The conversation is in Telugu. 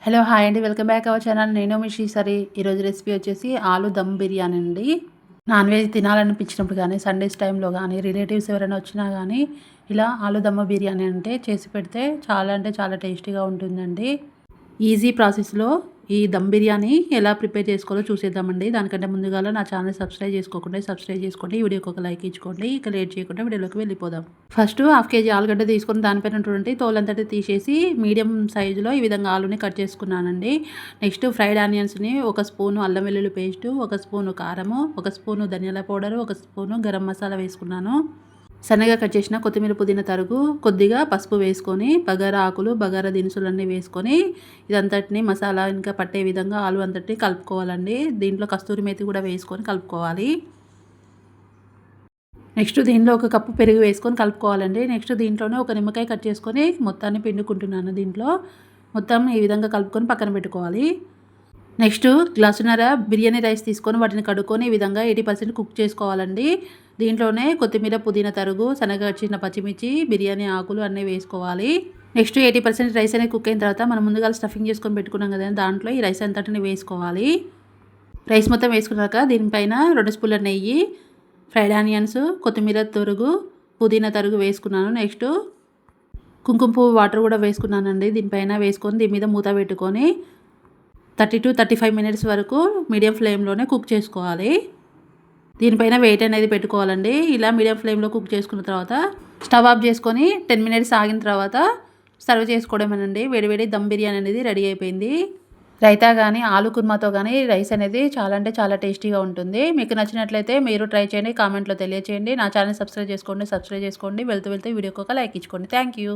హలో హాయ్ అండి, వెల్కమ్ బ్యాక్ అవర్ ఛానల్. నేను మీ శ్రీసరి. ఈరోజు రెసిపీ వచ్చేసి ఆలు దమ్ బిర్యానీ అండి. నాన్ వెజ్ తినాలనిపించినప్పుడు కానీ, సండేస్ టైంలో కానీ, రిలేటివ్స్ ఎవరైనా వచ్చినా కానీ ఇలా ఆలు దమ్ బిర్యానీ అంటే చేసి పెడితే చాలా అంటే చాలా టేస్టీగా ఉంటుందండి. ఈజీ ప్రాసెస్లో ఈ దమ్ బిర్యానీ ఎలా ప్రిపేర్ చేసుకోవాలో చూసేద్దామండి. దానికంటే ముందుగా నా ఛానల్ సబ్స్క్రైబ్ చేసుకోండి. ఈ వీడియోకి ఒక లైక్ ఇచ్చుకోండి. ఇక లేట్ చేయకుండా వీడియోలోకి వెళ్ళిపోదాం. ఫస్ట్ హాఫ్ కేజీ ఆలుగడ్డ తీసుకొని దానిపైన ఉన్నటువంటి తోలంతటి తీసేసి మీడియం సైజులో ఈ విధంగా ఆలుని కట్ చేసుకున్నానండి. నెక్స్ట్ ఫ్రైడ్ ఆనియన్స్ని, ఒక స్పూను అల్లం వెల్లుల్లి పేస్టు, ఒక స్పూను కారము, ఒక స్పూను ధనియాల పౌడరు, ఒక స్పూను గరం మసాలా వేసుకున్నాను. సన్నగా కట్ చేసిన కొత్తిమీర, పుదీనా తరుగు, కొద్దిగా పసుపు వేసుకొని, బగారా ఆకులు, బగారా దినుసులన్నీ వేసుకొని ఇదంతటిని మసాలా ఇంకా పట్టే విధంగా ఆలు అంతటిని కలుపుకోవాలండి. దీంట్లో కస్తూరి మేతి కూడా వేసుకొని కలుపుకోవాలి. నెక్స్ట్ దీంట్లో ఒక కప్పు పెరుగు వేసుకొని కలుపుకోవాలండి. నెక్స్ట్ దీంట్లోనే ఒక నిమ్మకాయ కట్ చేసుకొని మొత్తాన్ని పిండుకుంటున్నాను. దీంట్లో మొత్తం ఈ విధంగా కలుపుకొని పక్కన పెట్టుకోవాలి. నెక్స్ట్ గ్లాసున్నర బిర్యానీ రైస్ తీసుకొని వాటిని కడుక్కొని ఈ విధంగా 80% కుక్ చేసుకోవాలండి. దీంట్లోనే కొత్తిమీర, పుదీనా తరుగు, సన్నగా చిన్న పచ్చిమిర్చి, బిర్యానీ ఆకులు అన్నీ వేసుకోవాలి. నెక్స్ట్ 80% రైస్ అనేది కుక్ అయిన తర్వాత మనం ముందుగా స్టఫింగ్ చేసుకొని పెట్టుకున్నాం కదా, దాంట్లో ఈ రైస్ అంతటిని వేసుకోవాలి. రైస్ మొత్తం వేసుకున్నాక దీనిపైన 2 స్పూన్ల నెయ్యి, ఫ్రైడ్ ఆనియన్స్, కొత్తిమీర తరుగు, పుదీనా తరుగు వేసుకున్నాను. నెక్స్ట్ కుంకుమ పువ్వు వాటర్ కూడా వేసుకున్నానండి. దీనిపైన వేసుకొని దీని మీద మూత పెట్టుకొని 30 to 35 మినిట్స్ వరకు మీడియం ఫ్లేమ్లోనే కుక్ చేసుకోవాలి. దీనిపైన వెయిట్ అనేది పెట్టుకోవాలండి. ఇలా మీడియం ఫ్లేమ్లో కుక్ చేసుకున్న తర్వాత స్టవ్ ఆఫ్ చేసుకొని 10 మినిట్స్ ఆగిన తర్వాత సర్వ్ చేసుకోవడమేనండి. వేడివేడి దమ్ బిర్యానీ అనేది రెడీ అయిపోయింది. రైతా కానీ, ఆలు కుర్మాతో కానీ రైస్ అనేది చాలా అంటే చాలా టేస్టీగా ఉంటుంది. మీకు నచ్చినట్లయితే మీరు ట్రై చేయండి, కామెంట్లో తెలియచేయండి. నా ఛానల్ సబ్స్క్రైబ్ చేసుకోండి. వెళ్తూ వీడియోకి ఒక లైక్ ఇచ్చుకోండి. Thank you.